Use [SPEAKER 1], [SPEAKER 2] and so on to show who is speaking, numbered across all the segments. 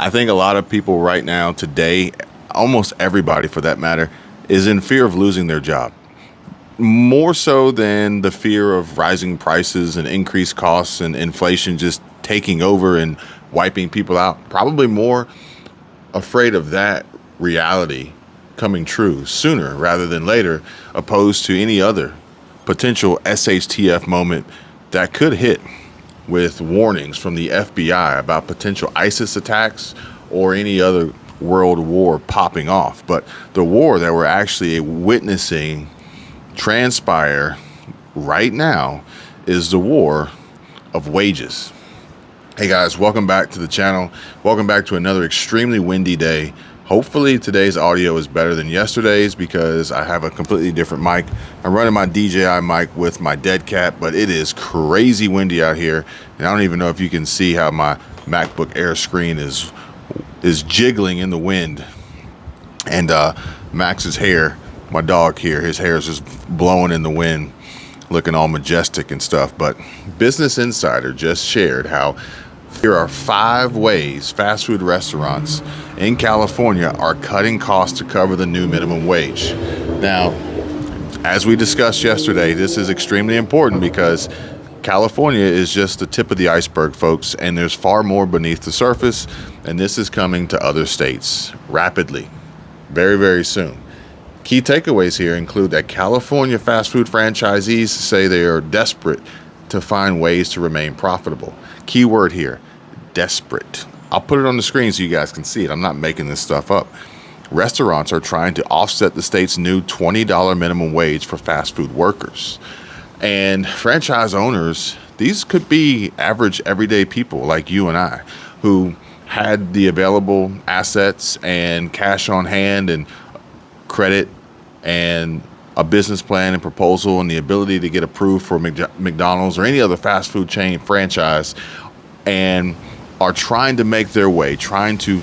[SPEAKER 1] I think a lot of people right now today, almost everybody for that matter, is in fear of losing their job. More so than the fear of rising prices and increased costs and inflation just taking over and wiping people out. Probably more afraid of that reality coming true sooner rather than later, opposed to any other potential SHTF moment that could hit with warnings from the FBI about potential ISIS attacks or any other world war popping off. But the war that we're actually witnessing transpire right now is the war of wages. Hey guys, welcome back to the channel. Welcome back to another extremely windy day. Hopefully today's audio is better than yesterday's because I have a completely different mic. I'm running my DJI mic with my dead cat, but it is crazy windy out here. And I don't even know if you can see how my MacBook Air screen is jiggling in the wind. And Max's hair, my dog here, his hair is just blowing in the wind, looking all majestic and stuff. But Business Insider just shared how here are 5 ways fast food restaurants in California are cutting costs to cover the new minimum wage. Now, as we discussed yesterday, this is extremely important because California is just the tip of the iceberg, folks, and there's far more beneath the surface, and this is coming to other states rapidly, very, very soon. Key takeaways here include that California fast food franchisees say they are desperate to find ways to remain profitable. Key word here, desperate. I'll put it on the screen so you guys can see it. I'm not making this stuff up. Restaurants are trying to offset the state's new $20 minimum wage for fast food workers. And franchise owners, these could be average everyday people like you and I who had the available assets and cash on hand and credit and a business plan and proposal and the ability to get approved for McDonald's or any other fast food chain franchise, and are trying to make their way, trying to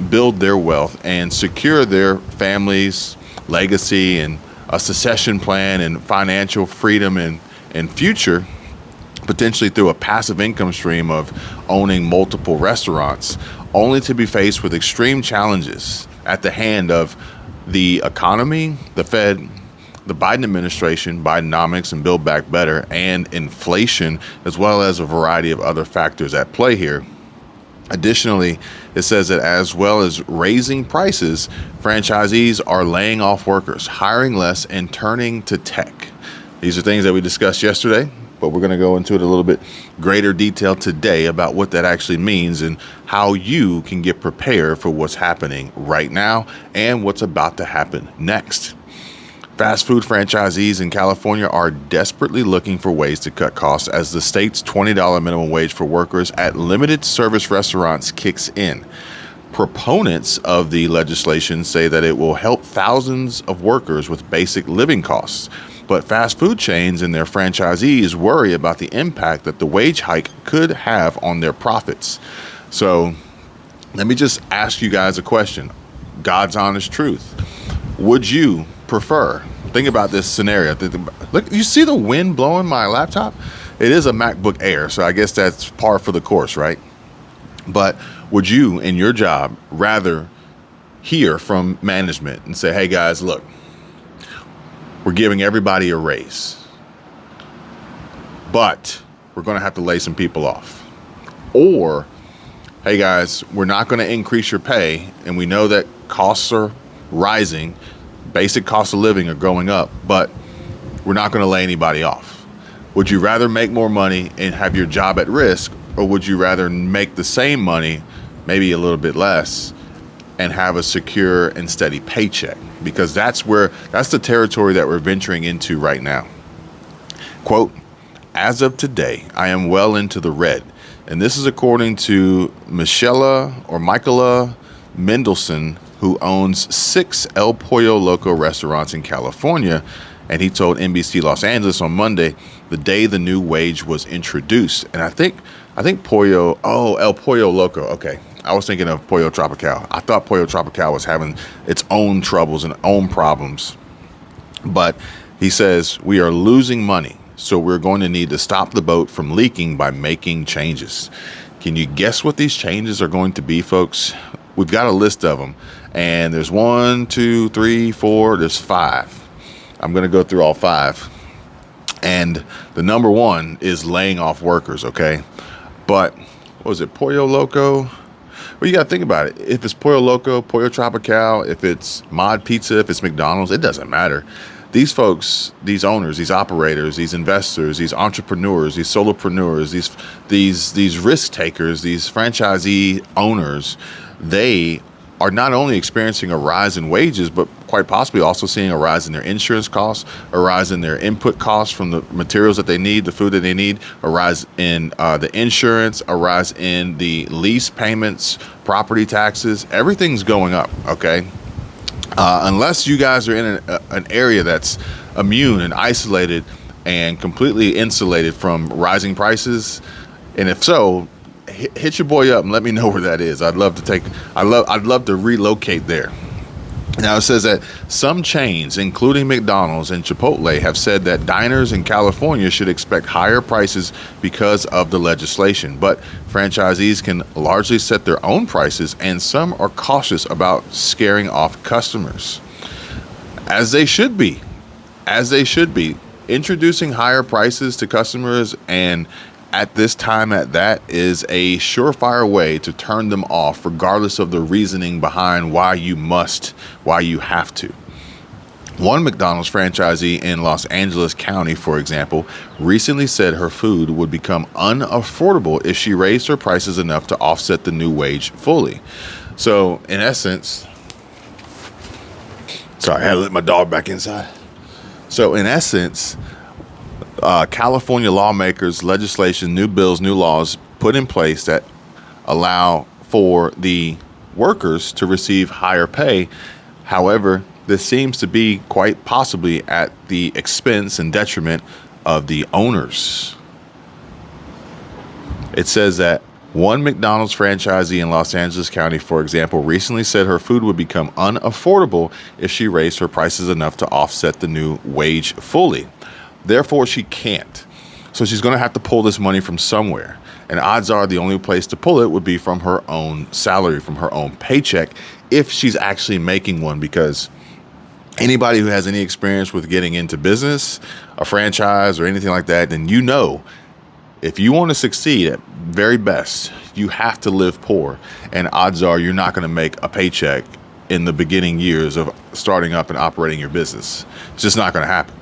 [SPEAKER 1] build their wealth and secure their family's legacy and a succession plan and financial freedom and future, potentially through a passive income stream of owning multiple restaurants, only to be faced with extreme challenges at the hand of the economy, the Fed, the Biden administration, Bidenomics and Build Back Better, and inflation, as well as a variety of other factors at play here. Additionally, it says that as well as raising prices, franchisees are laying off workers, hiring less, and turning to tech. These are things that we discussed yesterday, but we're going to go into it a little bit greater detail today about what that actually means and how you can get prepared for what's happening right now and what's about to happen next. Fast food franchisees in California are desperately looking for ways to cut costs as the state's $20 minimum wage for workers at limited service restaurants kicks in. Proponents of the legislation say that it will help thousands of workers with basic living costs, but fast food chains and their franchisees worry about the impact that the wage hike could have on their profits. So let me just ask you guys a question. God's honest truth. Would you prefer, think about this scenario. Look, you see the wind blowing my laptop? It is a MacBook Air, so I guess that's par for the course, right? But would you, in your job, rather hear from management and say, hey guys, look, we're giving everybody a raise, but we're going to have to lay some people off? Or, hey guys, we're not going to increase your pay, and we know that costs are rising, basic costs of living are going up, but we're not going to lay anybody off. Would you rather make more money and have your job at risk, or would you rather make the same money, maybe a little bit less, and have a secure and steady paycheck? Because that's the territory that we're venturing into right now. Quote, as of today, I am well into the red. And this is according to Michaela Mendelson, who owns 6 El Pollo Loco restaurants in California. And he told NBC Los Angeles on Monday, the day the new wage was introduced. And I think El Pollo Loco. Okay. I was thinking of Pollo Tropical. I thought Pollo Tropical was having its own troubles and own problems. But he says, we are losing money, so we're going to need to stop the boat from leaking by making changes. Can you guess what these changes are going to be, folks? We've got a list of them, and there's 1, 2, 3, 4, there's 5. I'm going to go through all 5. And the number 1 is laying off workers, okay? But, what was it, Pollo Loco? Well, you got to think about it. If it's Pollo Loco, Pollo Tropical, if it's Mod Pizza, if it's McDonald's, it doesn't matter. These folks, these owners, these operators, these investors, these entrepreneurs, these solopreneurs, these risk takers, these franchisee owners, they are not only experiencing a rise in wages, but quite possibly also seeing a rise in their insurance costs, a rise in their input costs from the materials that they need, the food that they need, a rise in the insurance, a rise in the lease payments, property taxes. Everything's going up, okay? Unless you guys are in an area that's immune and isolated and completely insulated from rising prices, and if so, hit your boy up and let me know where that is. I'd love to relocate there. Now, it says that some chains, including McDonald's and Chipotle, have said that diners in California should expect higher prices because of the legislation. But franchisees can largely set their own prices, and some are cautious about scaring off customers. As they should be. As they should be. Introducing higher prices to customers, and at this time at that, is a surefire way to turn them off, regardless of the reasoning behind why you have to. One McDonald's franchisee in Los Angeles County, for example, recently said her food would become unaffordable if she raised her prices enough to offset the new wage fully. So, in essence, sorry, I had to let my dog back inside. So, in essence, California lawmakers, legislation, new bills, new laws put in place that allow for the workers to receive higher pay. However, this seems to be quite possibly at the expense and detriment of the owners. It says that one McDonald's franchisee in Los Angeles County, for example, recently said her food would become unaffordable if she raised her prices enough to offset the new wage fully. Therefore, she can't. So she's going to have to pull this money from somewhere. And odds are the only place to pull it would be from her own salary, from her own paycheck, if she's actually making one. Because anybody who has any experience with getting into business, a franchise, or anything like that, then you know, if you want to succeed at very best, you have to live poor. And odds are you're not going to make a paycheck in the beginning years of starting up and operating your business. It's just not going to happen.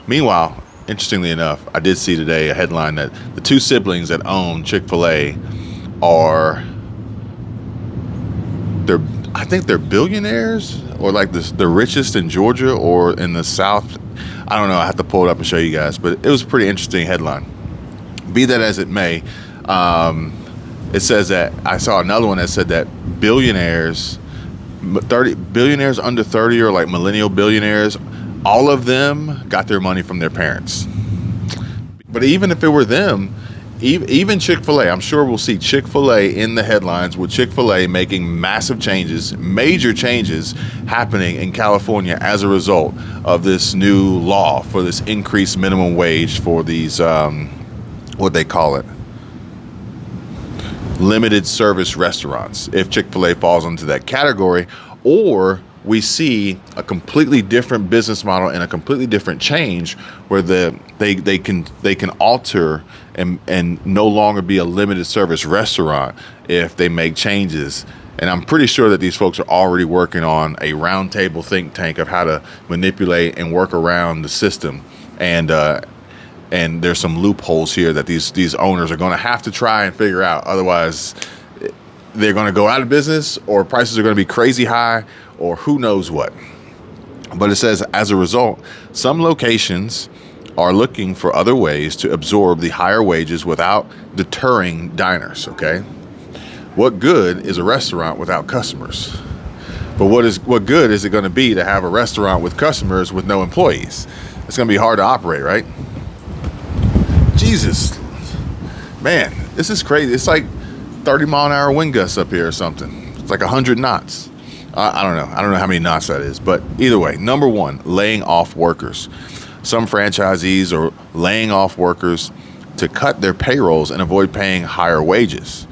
[SPEAKER 1] Meanwhile, interestingly enough, I did see today a headline that the 2 siblings that own Chick-fil-A I think they're billionaires, or like the richest in Georgia or in the South. I don't know. I have to pull it up and show you guys, but it was a pretty interesting headline. Be that as it may, it says that I saw another one that said that billionaires under 30, or like millennial billionaires, all of them got their money from their parents. But even if it were them, even Chick-fil-A, I'm sure we'll see Chick-fil-A in the headlines with Chick-fil-A making massive changes, major changes happening in California as a result of this new law for this increased minimum wage for these, what they call it, limited service restaurants, if Chick-fil-A falls into that category. Or we see a completely different business model and a completely different change where they can alter and no longer be a limited service restaurant if they make changes. And I'm pretty sure that these folks are already working on a roundtable think tank of how to manipulate and work around the system. And there's some loopholes here that these owners are going to have to try and figure out. Otherwise, they're going to go out of business, or prices are going to be crazy high, or who knows what. But it says, as a result, some locations are looking for other ways to absorb the higher wages without deterring diners, okay? What good is a restaurant without customers? But what good is it going to be to have a restaurant with customers with no employees? It's going to be hard to operate, right? Jesus. Man, this is crazy. It's like 30-mile-an-hour wind gusts up here or something. It's like 100 knots. I don't know. I don't know how many knots that is. But either way, number 1, laying off workers. Some franchisees are laying off workers to cut their payrolls and avoid paying higher wages.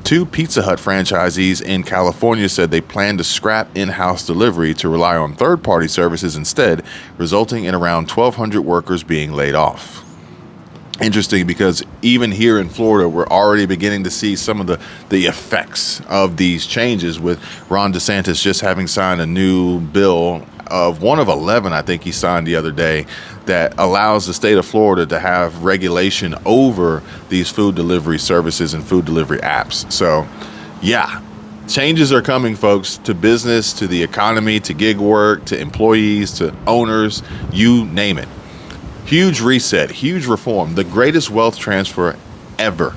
[SPEAKER 1] Two Pizza Hut franchisees in California said they plan to scrap in-house delivery to rely on third-party services instead, resulting in around 1,200 workers being laid off. Interesting, because even here in Florida, we're already beginning to see some of the effects of these changes, with Ron DeSantis just having signed a new bill of one of 11, I think he signed the other day, that allows the state of Florida to have regulation over these food delivery services and food delivery apps. So, yeah, changes are coming, folks, to business, to the economy, to gig work, to employees, to owners, you name it. Huge reset, huge reform, the greatest wealth transfer ever.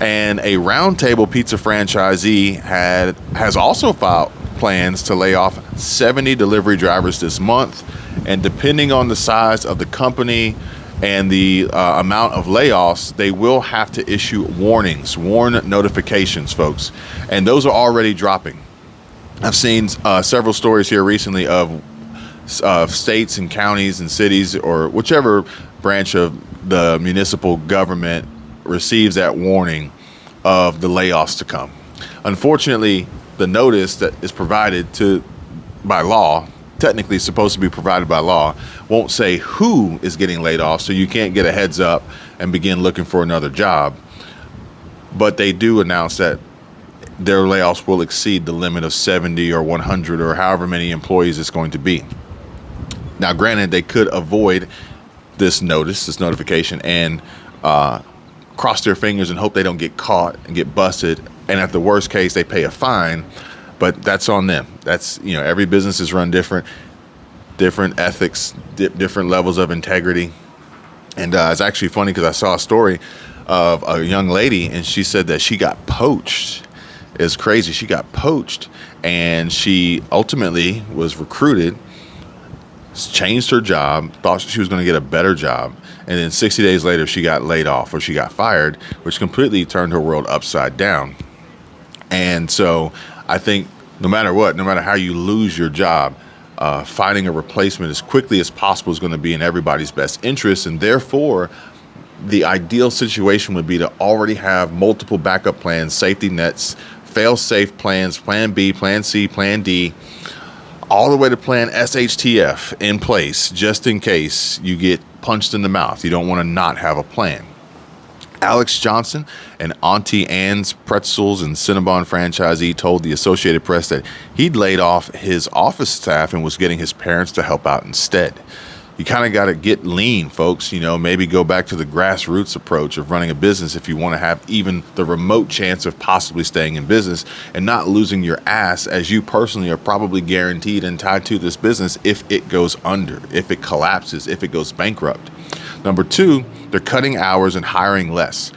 [SPEAKER 1] And a Round Table Pizza franchisee has also filed plans to lay off 70 delivery drivers this month. And depending on the size of the company and the amount of layoffs, they will have to issue warn notifications, folks. And those are already dropping. I've seen several stories here recently of states and counties and cities, or whichever branch of the municipal government receives that warning of the layoffs to come. Unfortunately, the notice that is provided by law, technically supposed to be provided by law, won't say who is getting laid off, so you can't get a heads up and begin looking for another job. But they do announce that their layoffs will exceed the limit of 70 or 100 or however many employees it's going to be. Now, granted, they could avoid this notification, and cross their fingers and hope they don't get caught and get busted. And at the worst case, they pay a fine, but that's on them. That's, every business is run different ethics, different levels of integrity. And it's actually funny because I saw a story of a young lady, and she said that she got poached. It's crazy. She got poached, and she ultimately was recruited, changed her job, thought she was going to get a better job, and then 60 days later she got laid off, or she got fired, which completely turned her world upside down. And so I think no matter how you lose your job, finding a replacement as quickly as possible is going to be in everybody's best interest. And therefore, the ideal situation would be to already have multiple backup plans, safety nets, fail-safe plans, plan B, plan C, plan D, all the way to plan SHTF in place, just in case you get punched in the mouth. You don't want to not have a plan. Alex Johnson, an Auntie Anne's Pretzels and Cinnabon franchisee, told the Associated Press that he'd laid off his office staff and was getting his parents to help out instead. You kind of got to get lean, folks. Maybe go back to the grassroots approach of running a business if you want to have even the remote chance of possibly staying in business and not losing your ass, as you personally are probably guaranteed and tied to this business if it goes under, if it collapses, if it goes bankrupt. Number two, they're cutting hours and hiring less.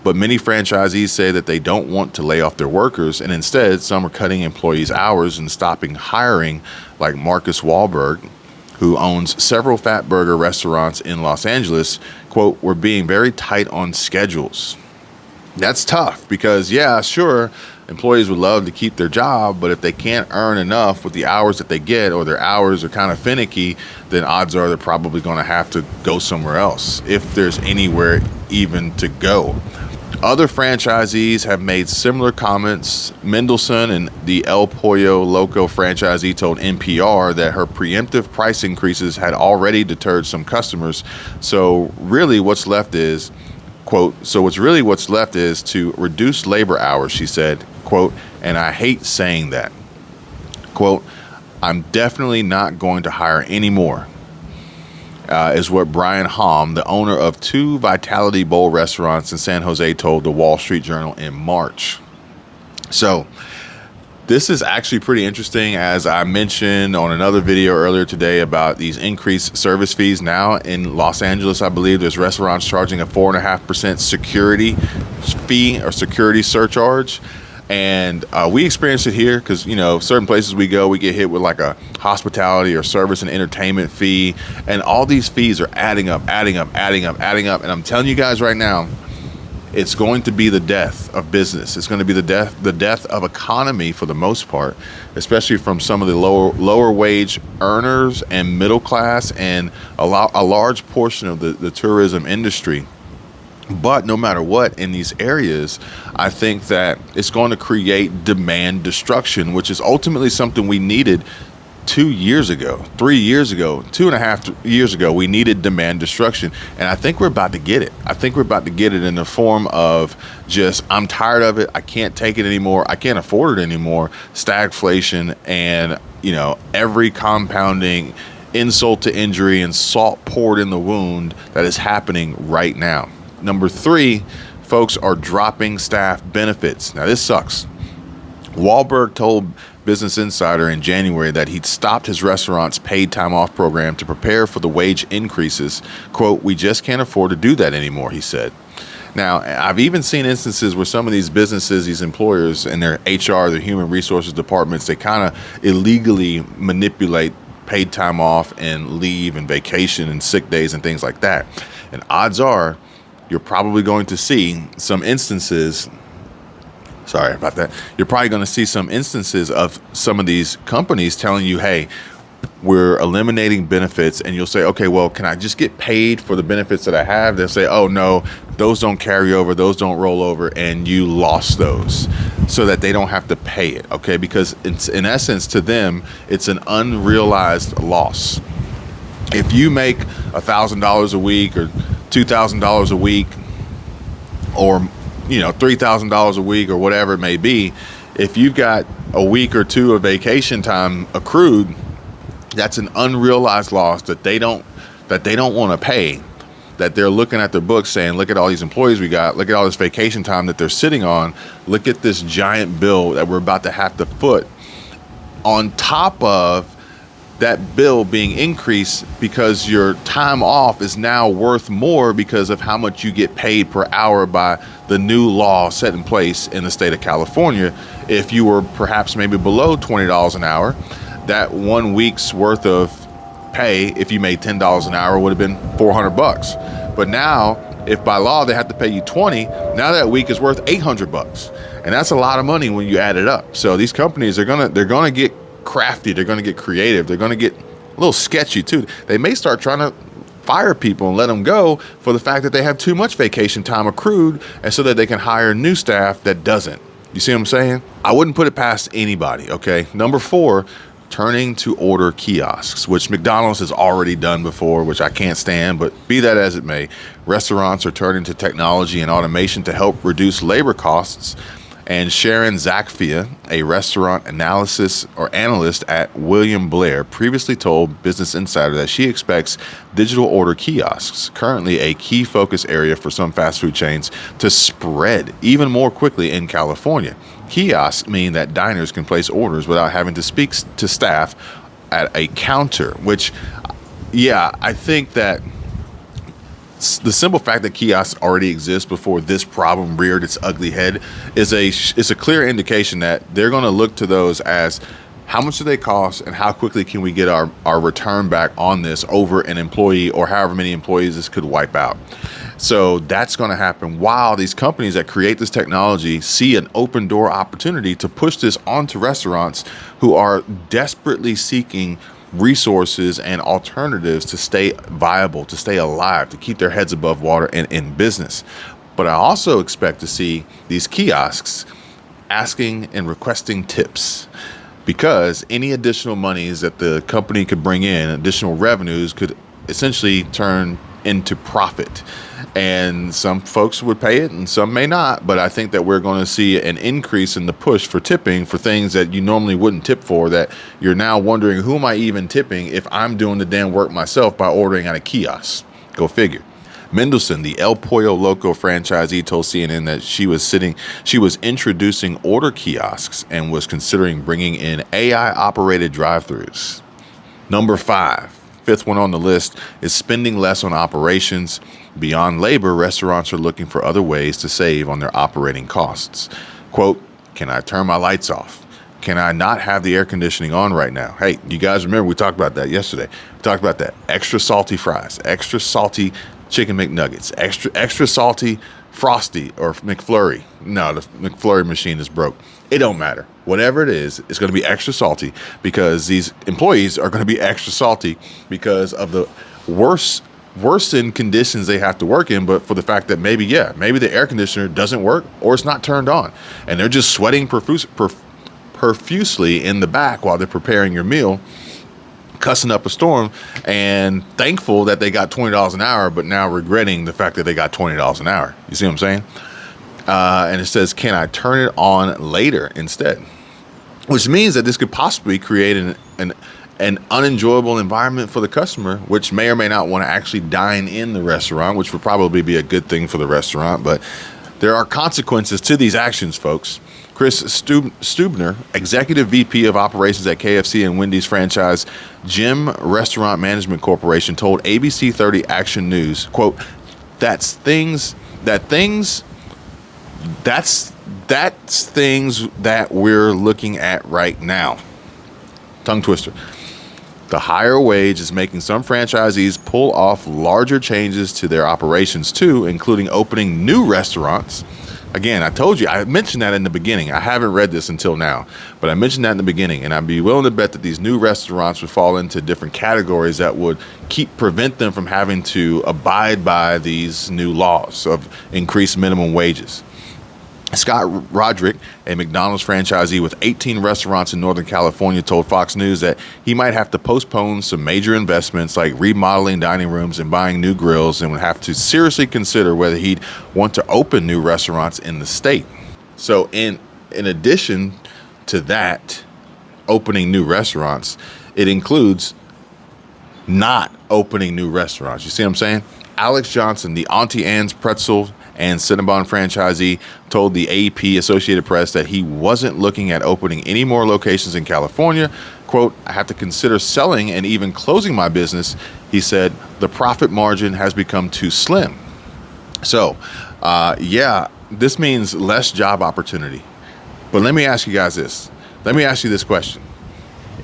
[SPEAKER 1] But many franchisees say that they don't want to lay off their workers, and instead some are cutting employees' hours and stopping hiring, like Marcus Wahlberg, who owns several fat burger restaurants in Los Angeles. Quote, "We're being very tight on schedules." That's tough because, yeah, sure, employees would love to keep their job, but if they can't earn enough with the hours that they get, or their hours are kind of finicky, then odds are they're probably going to have to go somewhere else, if there's anywhere even to go. Other franchisees have made similar comments. Mendelsohn and the El Pollo Loco franchisee told NPR that her preemptive price increases had already deterred some customers. So really what's left is, quote, to reduce labor hours, she said, quote, "and I hate saying that. Quote, I'm definitely not going to hire any more," is what Brian Hom, the owner of two Vitality Bowl restaurants in San Jose, told the Wall Street Journal in March. So this is actually pretty interesting. As I mentioned on another video earlier today about these increased service fees now in Los Angeles, I believe there's restaurants charging a 4.5% security fee or security surcharge. And we experience it here because, certain places we go, we get hit with like a hospitality or service and entertainment fee. And all these fees are adding up. And I'm telling you guys right now, it's going to be the death of business. It's going to be the death of economy for the most part, especially from some of the lower wage earners and middle class, and a large portion of the tourism industry. But no matter what, in these areas, I think that it's going to create demand destruction, which is ultimately something we needed 2 years ago, 3 years ago, 2.5 years ago. We needed demand destruction. And I think we're about to get it. I think we're about to get it in the form of just, I'm tired of it. I can't take it anymore. I can't afford it anymore. Stagflation and, every compounding insult to injury and salt poured in the wound that is happening right now. Number 3, folks are dropping staff benefits. Now, this sucks. Wahlberg told Business Insider in January that he'd stopped his restaurant's paid time off program to prepare for the wage increases. Quote, "We just can't afford to do that anymore," he said. Now, I've even seen instances where some of these businesses, these employers and their HR, their human resources departments, they kind of illegally manipulate paid time off and leave and vacation and sick days and things like that. And odds are, you're probably going to see some instances. Sorry about that. You're probably going to see some instances of some of these companies telling you, hey, we're eliminating benefits. And you'll say, okay, well, can I just get paid for the benefits that I have? They'll say, oh, no, those don't carry over. Those don't roll over. And you lost those so that they don't have to pay it. Okay, because it's, in essence, to them, it's an unrealized loss. If you make $1,000 a week or $2,000 a week, or $3,000 a week, or whatever it may be, if you've got a week or two of vacation time accrued, that's an unrealized loss that they don't want to pay. That they're looking at their books saying, look at all these employees we got, look at all this vacation time that they're sitting on, look at this giant bill that we're about to have to foot on top of that bill being increased, because your time off is now worth more because of how much you get paid per hour by the new law set in place in the state of California. If you were perhaps maybe below $20 an hour, that 1 week's worth of pay, if you made $10 an hour, would have been $400. But now, if by law they have to pay you $20, now that week is worth $800, and that's a lot of money when you add it up. So these companies they're gonna get crafty, they're going to get creative, they're going to get a little sketchy too. They may start trying to fire people and let them go for the fact that they have too much vacation time accrued, and so that they can hire new staff that doesn't. You see what I'm saying? I wouldn't put it past anybody. Okay. Number 4, turning to order kiosks, which McDonald's has already done before, which I can't stand, but be that as it may, restaurants are turning to technology and automation to help reduce labor costs. And Sharon Zakfia, a restaurant analyst at William Blair, previously told Business Insider that she expects digital order kiosks, currently a key focus area for some fast food chains, to spread even more quickly in California. Kiosks mean that diners can place orders without having to speak to staff at a counter, which, yeah, I think that the simple fact that kiosks already exist before this problem reared its ugly head is a clear indication that they're going to look to those as how much do they cost and how quickly can we get our return back on this over an employee or however many employees this could wipe out. So that's going to happen while these companies that create this technology see an open door opportunity to push this onto restaurants who are desperately seeking resources and alternatives to stay viable, to stay alive, to keep their heads above water and in business. But I also expect to see these kiosks asking and requesting tips, because any additional monies that the company could bring in, additional revenues, could essentially turn into profit. And some folks would pay it and some may not, but I think that we're going to see an increase in the push for tipping for things that you normally wouldn't tip for, that you're now wondering, who am I even tipping if I'm doing the damn work myself by ordering at a kiosk? Go figure. Mendelsohn, the El Pollo Loco franchisee, told CNN that she was introducing order kiosks and was considering bringing in AI-operated drive-thrus. Number 5, fifth one on the list, is spending less on operations. Beyond labor, restaurants are looking for other ways to save on their operating costs. Quote, can I turn my lights off? Can I not have the air conditioning on right now? Hey, you guys remember we talked about that yesterday. We talked about that. Extra salty fries, extra salty chicken McNuggets, extra salty Frosty or McFlurry. No, the McFlurry machine is broke. It don't matter. Whatever it is, it's going to be extra salty because these employees are going to be extra salty because of the worsened conditions they have to work in, but for the fact that maybe the air conditioner doesn't work or it's not turned on, and they're just sweating profusely in the back while they're preparing your meal, cussing up a storm, and thankful that they got $20 an hour, but now regretting the fact that they got $20 an hour. You see what I'm saying? And it says, can I turn it on later instead? Which means that this could possibly create an unenjoyable environment for the customer, which may or may not want to actually dine in the restaurant, which would probably be a good thing for the restaurant. But there are consequences to these actions, folks. Chris Stubner, Executive VP of Operations at KFC and Wendy's franchise Jim Restaurant Management Corporation, told ABC 30 Action News, quote, that's things that we're looking at right now. Tongue twister. The higher wage is making some franchisees pull off larger changes to their operations too, including opening new restaurants. Again, I told you, I mentioned that in the beginning. I haven't read this until now, but I mentioned that in the beginning, and I'd be willing to bet that these new restaurants would fall into different categories that would prevent them from having to abide by these new laws of increased minimum wages. Scott Roderick, a McDonald's franchisee with 18 restaurants in Northern California, told Fox News that he might have to postpone some major investments like remodeling dining rooms and buying new grills, and would have to seriously consider whether he'd want to open new restaurants in the state. So in addition to that, opening new restaurants, it includes not opening new restaurants. You see what I'm saying? Alex Johnson, the Auntie Anne's Pretzel and Cinnabon franchisee, told the AP Associated Press that he wasn't looking at opening any more locations in California. Quote, I have to consider selling and even closing my business. He said, the profit margin has become too slim. So, this means less job opportunity. But let me ask you guys this. Let me ask you this question.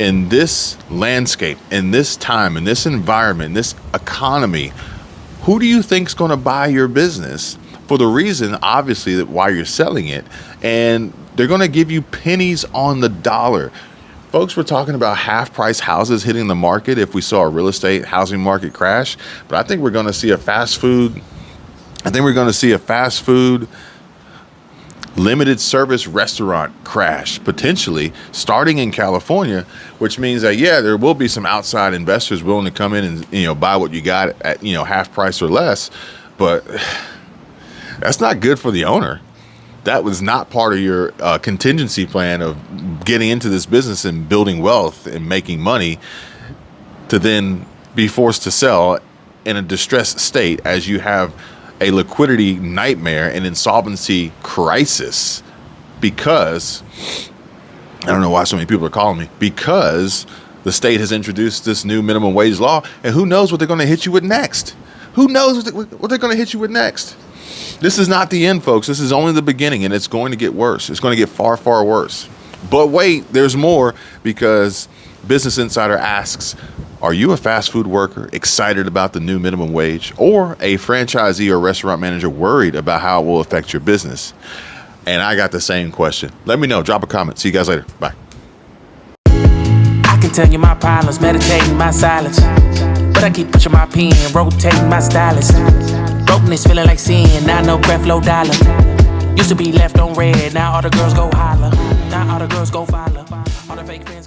[SPEAKER 1] In this landscape, in this time, in this environment, in this economy, who do you think is going to buy your business? For the reason, obviously, that why you're selling it, and they're going to give you pennies on the dollar. Folks, we're talking about half-price houses hitting the market if we saw a real estate housing market crash. But I think we're going to see a fast food limited service restaurant crash, potentially starting in California, which means that, there will be some outside investors willing to come in and, buy what you got at, half price or less. But that's not good for the owner. That was not part of your contingency plan of getting into this business and building wealth and making money, to then be forced to sell in a distressed state as you have a liquidity nightmare and insolvency crisis, because I don't know why so many people are calling me, because the state has introduced this new minimum wage law, and who knows what they're going to hit you with next? Who knows what they're going to hit you with next? This is not the end, folks. This is only the beginning, and it's going to get worse. It's going to get far, far worse. But wait, there's more, because Business Insider asks, are you a fast food worker excited about the new minimum wage, or a franchisee or restaurant manager worried about how it will affect your business? And I got the same question. Let me know. Drop a comment. See you guys later. Bye.
[SPEAKER 2] I can tell you my problems, meditating my silence, but I keep pushing my pen, rotating my stylus. Brokenness feeling like sin, now no breath, low dollar. Used to be left on red, now all the girls go holler. Now all the girls go follow. All the fake friends